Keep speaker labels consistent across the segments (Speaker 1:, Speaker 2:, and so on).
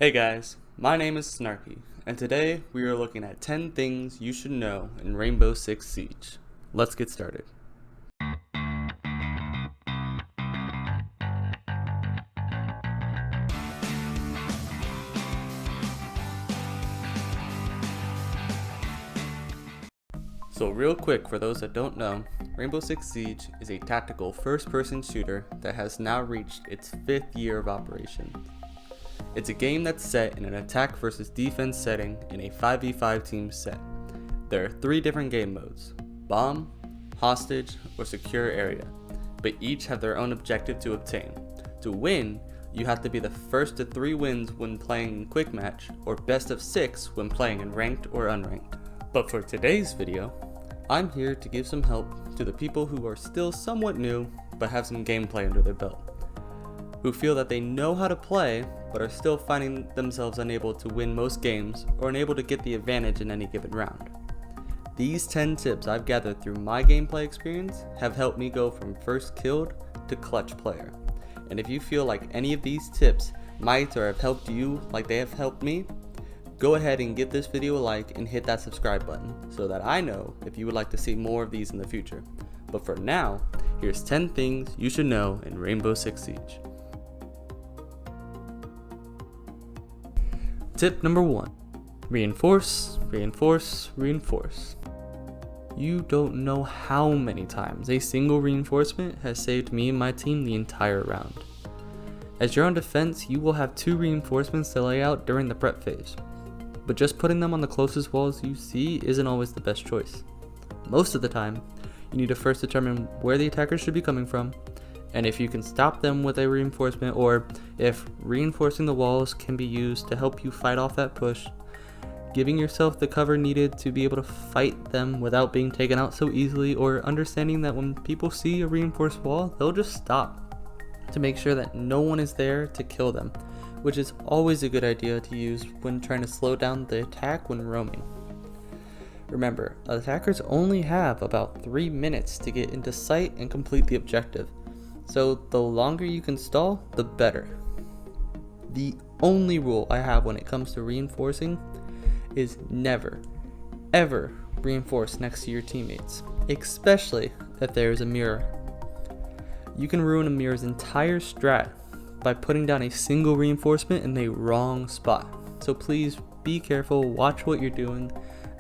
Speaker 1: Hey guys, my name is Snarky, and today we are looking at 10 things you should know in Rainbow Six Siege. Let's get started. So real quick, for those that don't know, Rainbow Six Siege is a tactical first-person shooter that has now reached its 5th year of operation. It's a game that's set in an attack versus defense setting in a 5v5 team set. There are 3 different game modes: bomb, hostage, or secure area, but each have their own objective to obtain. To win, you have to be the first to 3 wins when playing in quick match, or best of 6 when playing in ranked or unranked. But for today's video, I'm here to give some help to the people who are still somewhat new but have some gameplay under their belt, who feel that they know how to play but are still finding themselves unable to win most games or unable to get the advantage in any given round. These 10 tips I've gathered through my gameplay experience have helped me go from first killed to clutch player. And if you feel like any of these tips might or have helped you like they have helped me, go ahead and give this video a like and hit that subscribe button so that I know if you would like to see more of these in the future. But for now, here's 10 things you should know in Rainbow Six Siege. Tip number 1. Reinforce, reinforce, reinforce. You don't know how many times a single reinforcement has saved me and my team the entire round. As you're on defense, you will have 2 reinforcements to lay out during the prep phase, but just putting them on the closest walls you see isn't always the best choice. Most of the time, you need to first determine where the attackers should be coming from, and if you can stop them with a reinforcement, or if reinforcing the walls can be used to help you fight off that push, giving yourself the cover needed to be able to fight them without being taken out so easily, or understanding that when people see a reinforced wall, they'll just stop to make sure that no one is there to kill them, which is always a good idea to use when trying to slow down the attack when roaming. Remember, attackers only have about 3 minutes to get into sight and complete the objective, so the longer you can stall, the better. The only rule I have when it comes to reinforcing is never, ever reinforce next to your teammates, especially if there is a mirror. You can ruin a mirror's entire strat by putting down a single reinforcement in the wrong spot. So please be careful, watch what you're doing,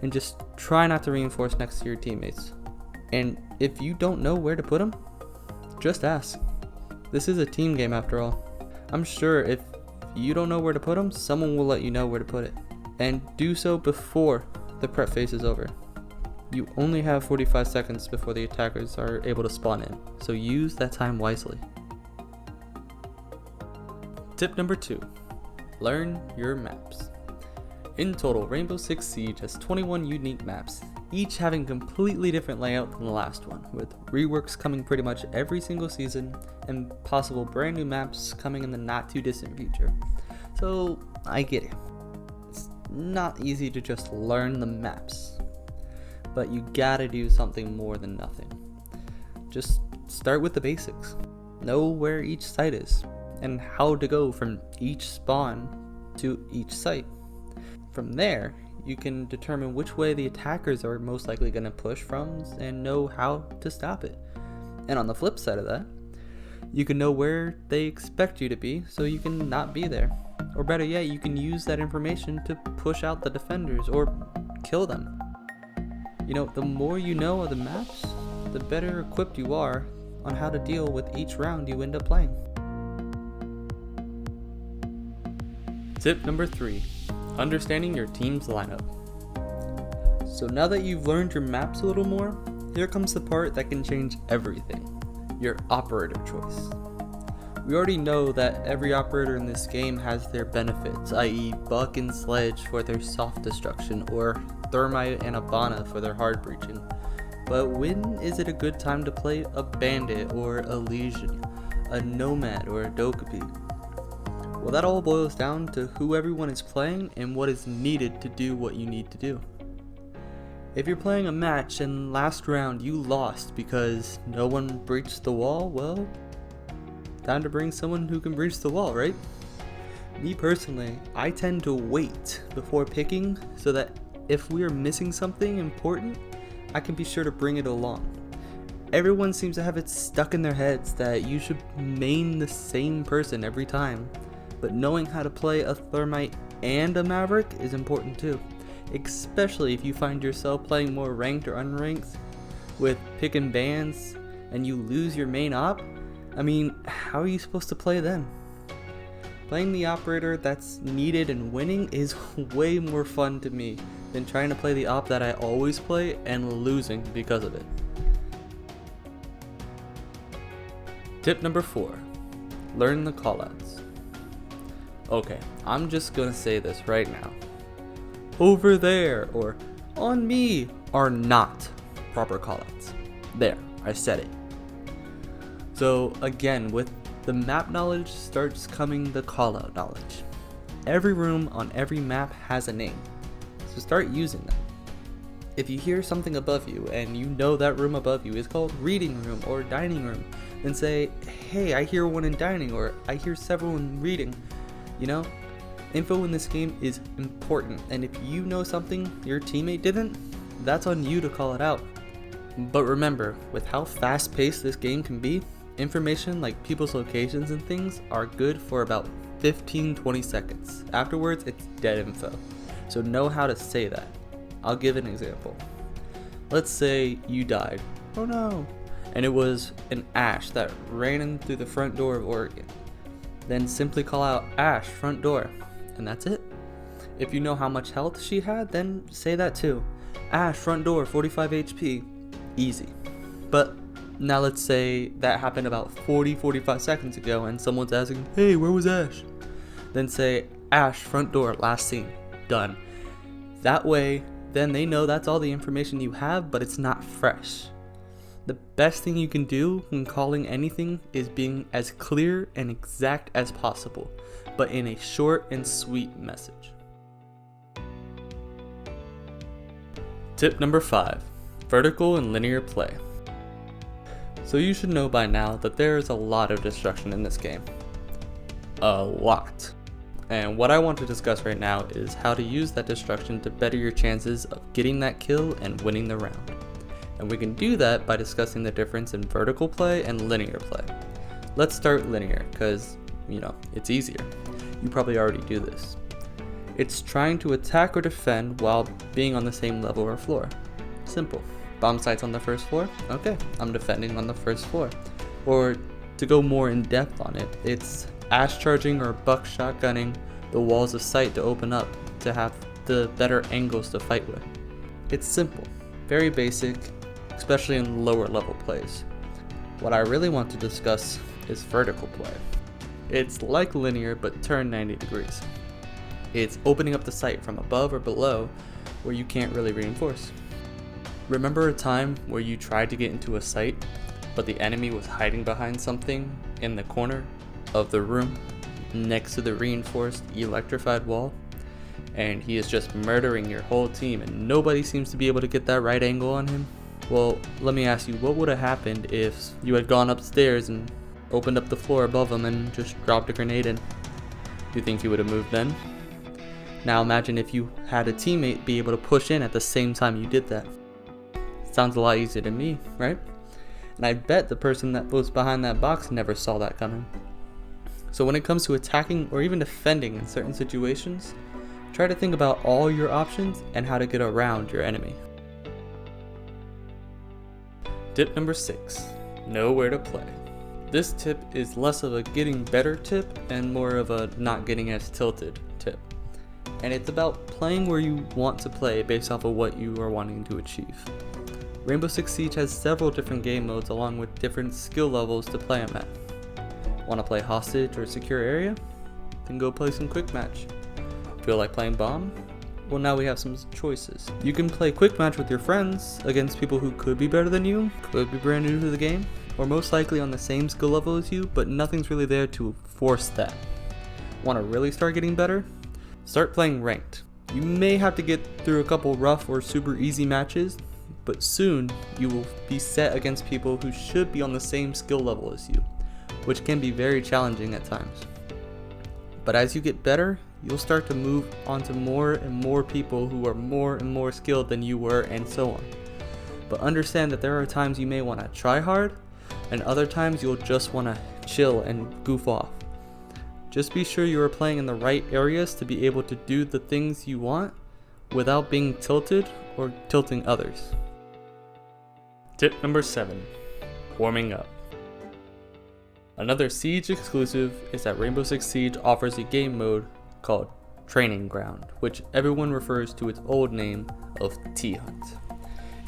Speaker 1: and just try not to reinforce next to your teammates. And if you don't know where to put them, just ask. This is a team game after all. I'm sure if you don't know where to put them, someone will let you know where to put it. And do so before the prep phase is over. You only have 45 seconds before the attackers are able to spawn in, so use that time wisely. Tip number 2. Learn your maps. In total, Rainbow Six Siege has 21 unique maps, each having completely different layout than the last one, with reworks coming pretty much every single season, and possible brand new maps coming in the not too distant future. So, I get it. It's not easy to just learn the maps, but you gotta do something more than nothing. Just start with the basics. Know where each site is, and how to go from each spawn to each site. From there, you can determine which way the attackers are most likely going to push from and know how to stop it. And on the flip side of that, you can know where they expect you to be so you can not be there. Or better yet, you can use that information to push out the defenders or kill them. You know, the more you know of the maps, the better equipped you are on how to deal with each round you end up playing. Tip number 3. Understanding your team's lineup. So now that you've learned your maps a little more, here comes the part that can change everything: your operator choice. We already know that every operator in this game has their benefits, i.e. Buck and Sledge for their soft destruction, or Thermite and Abana for their hard breaching. But when is it a good time to play a Bandit or a Legion, a Nomad or a Dokkaebi? Well, that all boils down to who everyone is playing and what is needed to do what you need to do. If you're playing a match and last round you lost because no one breached the wall, well, time to bring someone who can breach the wall, right? Me personally, I tend to wait before picking so that if we are missing something important, I can be sure to bring it along. Everyone seems to have it stuck in their heads that you should main the same person every time, but knowing how to play a Thermite and a Maverick is important too, especially if you find yourself playing more ranked or unranked with pick and bans and you lose your main op. I mean, how are you supposed to play then? Playing the operator that's needed and winning is way more fun to me than trying to play the op that I always play and losing because of it. Tip number 4, learn the callouts. Okay, I'm just gonna say this right now. Over there or on me are not proper callouts. There, I said it. So again, with the map knowledge starts coming the callout knowledge. Every room on every map has a name, so start using them. If you hear something above you and you know that room above you is called reading room or dining room, then say, hey, I hear one in dining, or I hear several in reading. You know, info in this game is important, and if you know something your teammate didn't, that's on you to call it out. But remember, with how fast paced this game can be, information like people's locations and things are good for about 15-20 seconds. Afterwards, it's dead info. So know how to say that. I'll give an example. Let's say you died. Oh no. And it was an Ashe that ran in through the front door of Oregon. Then simply call out Ashe front door, and that's it. If you know how much health she had, then say that too. Ashe front door, 45 HP. Easy. But now let's say that happened about 40-45 seconds ago and someone's asking, hey, where was Ashe? Then say, Ashe front door, last seen. Done. That way, then they know that's all the information you have, but it's not fresh. The best thing you can do when calling anything is being as clear and exact as possible, but in a short and sweet message. Tip number 5, vertical and linear play. So you should know by now that there is a lot of destruction in this game. A lot. And what I want to discuss right now is how to use that destruction to better your chances of getting that kill and winning the round. And we can do that by discussing the difference in vertical play and linear play. Let's start linear, because, it's easier. You probably already do this. It's trying to attack or defend while being on the same level or floor. Simple. Bomb sites on the first floor? Okay, I'm defending on the first floor. Or to go more in depth on it, it's Ashe charging or buck shotgunning the walls of sight to open up to have the better angles to fight with. It's simple, very basic, especially in lower level plays. What I really want to discuss is vertical play. It's like linear but turned 90 degrees. It's opening up the sight from above or below where you can't really reinforce. Remember a time where you tried to get into a site, but the enemy was hiding behind something in the corner of the room next to the reinforced electrified wall, and he is just murdering your whole team and nobody seems to be able to get that right angle on him? Well, let me ask you, what would have happened if you had gone upstairs and opened up the floor above him and just dropped a grenade in? Do you think he would have moved then? Now imagine if you had a teammate be able to push in at the same time you did that. Sounds a lot easier to me, right? And I bet the person that was behind that box never saw that coming. So when it comes to attacking or even defending in certain situations, try to think about all your options and how to get around your enemy. Tip number 6, know where to play. This tip is less of a getting better tip and more of a not getting as tilted tip. And it's about playing where you want to play based off of what you are wanting to achieve. Rainbow Six Siege has several different game modes along with different skill levels to play them at. Want to play hostage or secure area? Then go play some quick match. Feel like playing bomb? Well, now we have some choices. You can play quick match with your friends against people who could be better than you, could be brand new to the game, or most likely on the same skill level as you, but nothing's really there to force that. Want to really start getting better? Start playing ranked. You may have to get through a couple rough or super easy matches, but soon you will be set against people who should be on the same skill level as you, which can be very challenging at times. But as you get better, you'll start to move on to more and more people who are more and more skilled than you were, and so on. But understand that there are times you may want to try hard, and other times you'll just want to chill and goof off. Just be sure you are playing in the right areas to be able to do the things you want without being tilted or tilting others. Tip number 7, warming up. Another Siege exclusive is that Rainbow Six Siege offers a game mode called Training Ground, which everyone refers to its old name of T-Hunt.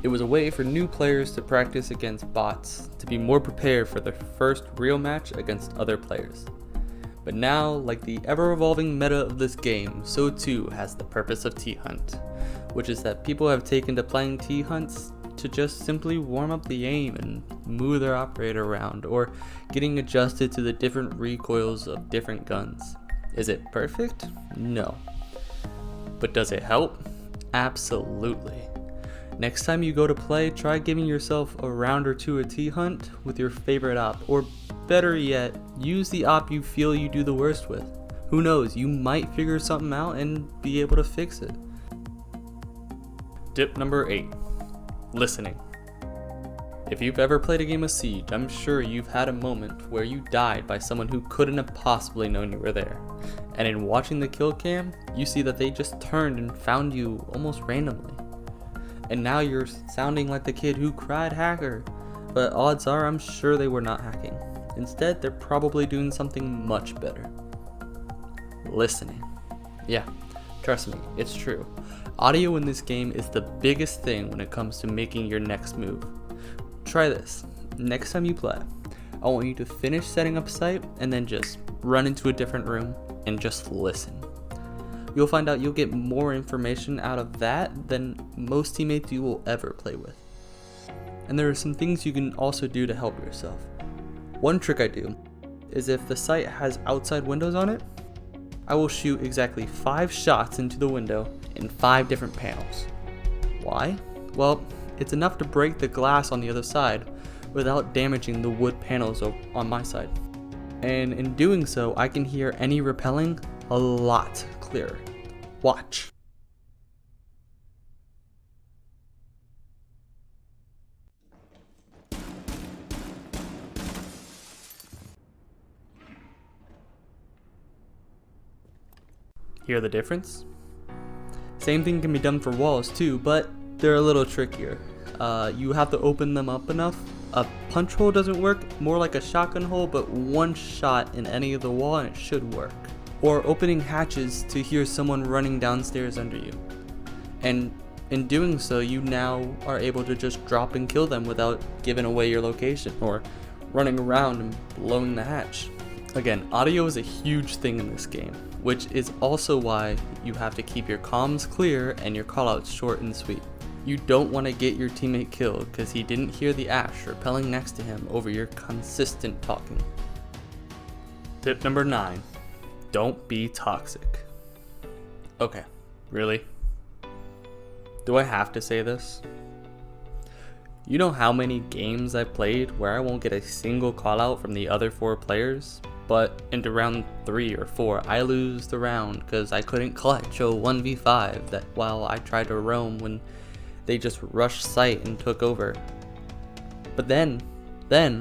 Speaker 1: It was a way for new players to practice against bots to be more prepared for their first real match against other players. But now, like the ever-evolving meta of this game, so too has the purpose of T-Hunt, which is that people have taken to playing T-Hunts to just simply warm up the aim and move their operator around, or getting adjusted to the different recoils of different guns. Is it perfect? No. But does it help? Absolutely. Next time you go to play, try giving yourself a round or two of T-Hunt with your favorite op, or better yet, use the op you feel you do the worst with. Who knows, you might figure something out and be able to fix it. Tip number 8, listening. If you've ever played a game of Siege, I'm sure you've had a moment where you died by someone who couldn't have possibly known you were there. And in watching the kill cam, you see that they just turned and found you almost randomly. And now you're sounding like the kid who cried hacker, but odds are I'm sure they were not hacking. Instead, they're probably doing something much better. Listening. Yeah, trust me, it's true. Audio in this game is the biggest thing when it comes to making your next move. Try this. Next time you play, I want you to finish setting up site and then just run into a different room and just listen. You'll find out you'll get more information out of that than most teammates you will ever play with. And there are some things you can also do to help yourself. One trick I do is if the site has outside windows on it, I will shoot exactly 5 shots into the window in 5 different panels. Why? Well, it's enough to break the glass on the other side without damaging the wood panels on my side. And in doing so, I can hear any repelling a lot clearer. Watch. Hear the difference? Same thing can be done for walls too, but they're a little trickier. You have to open them up enough. A punch hole doesn't work, more like a shotgun hole, but one shot in any of the wall and it should work. Or opening hatches to hear someone running downstairs under you. And in doing so, you now are able to just drop and kill them without giving away your location or running around and blowing the hatch. Again, audio is a huge thing in this game, which is also why you have to keep your comms clear and your callouts short and sweet. You don't want to get your teammate killed because he didn't hear the Ash repelling next to him over your consistent talking. Tip number 9. Don't be toxic. Okay, really? Do I have to say this? You know how many games I've played where I won't get a single call out from the other 4 players, but into round 3 or 4 I lose the round because I couldn't clutch a 1v5 that while I tried to roam when they just rushed site and took over. But then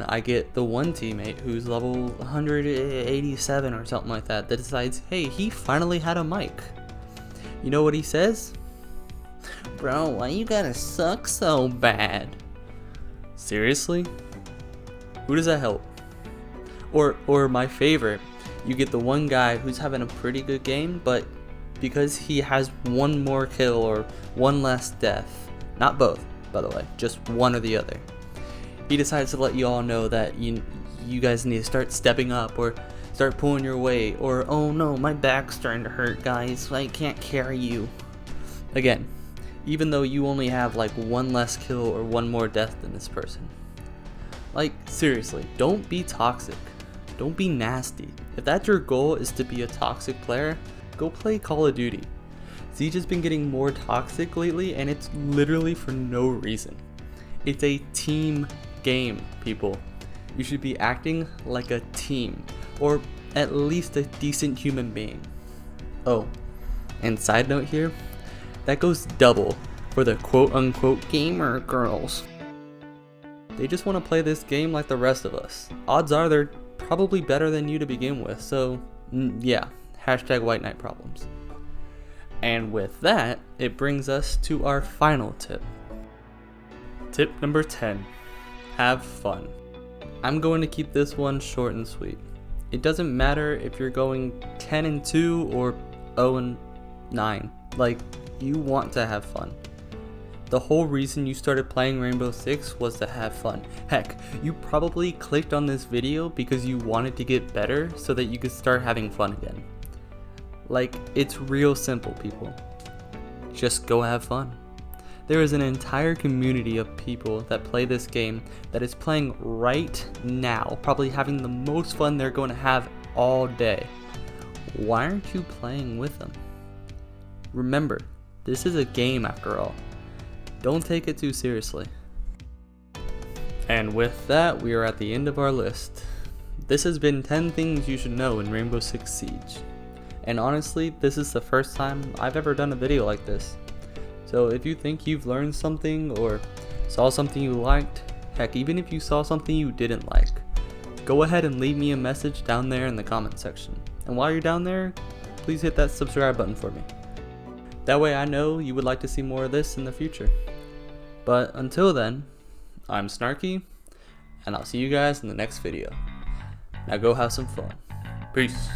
Speaker 1: I get the one teammate who's level 187 or something like that decides, hey, he finally had a mic. You know what he says? Bro, why you gotta suck so bad? Seriously? Who does that help? Or my favorite, you get the one guy who's having a pretty good game, but because he has one more kill or one less death, not both, by the way, just one or the other, he decides to let you all know that you guys need to start stepping up or start pulling your weight, or oh no, my back's starting to hurt, guys, I can't carry you. Again, even though you only have like one less kill or one more death than this person. Like, seriously, don't be toxic. Don't be nasty. If that's your goal, is to be a toxic player, go play Call of Duty. Siege has been getting more toxic lately, and it's literally for no reason. It's a team game, people. You should be acting like a team, or at least a decent human being. Oh, and side note here, that goes double for the quote-unquote gamer girls. They just want to play this game like the rest of us. Odds are they're probably better than you to begin with, so yeah, hashtag white knight problems. And with that, it brings us to our final tip. Tip number 10, have fun. I'm going to keep this one short and sweet. It doesn't matter if you're going 10-2 or 0-9, like, you want to have fun. The whole reason you started playing Rainbow Six was to have fun. Heck, you probably clicked on this video because you wanted to get better so that you could start having fun again. Like, it's real simple, people. Just go have fun. There is an entire community of people that play this game that is playing right now, probably having the most fun they're going to have all day. Why aren't you playing with them? Remember, this is a game after all. Don't take it too seriously. And with that, we are at the end of our list. This has been 10 things you should know in Rainbow Six Siege. And honestly, this is the first time I've ever done a video like this. So if you think you've learned something or saw something you liked, heck, even if you saw something you didn't like, go ahead and leave me a message down there in the comment section. And while you're down there, please hit that subscribe button for me. That way I know you would like to see more of this in the future. But until then, I'm Snarky, and I'll see you guys in the next video. Now go have some fun. Peace.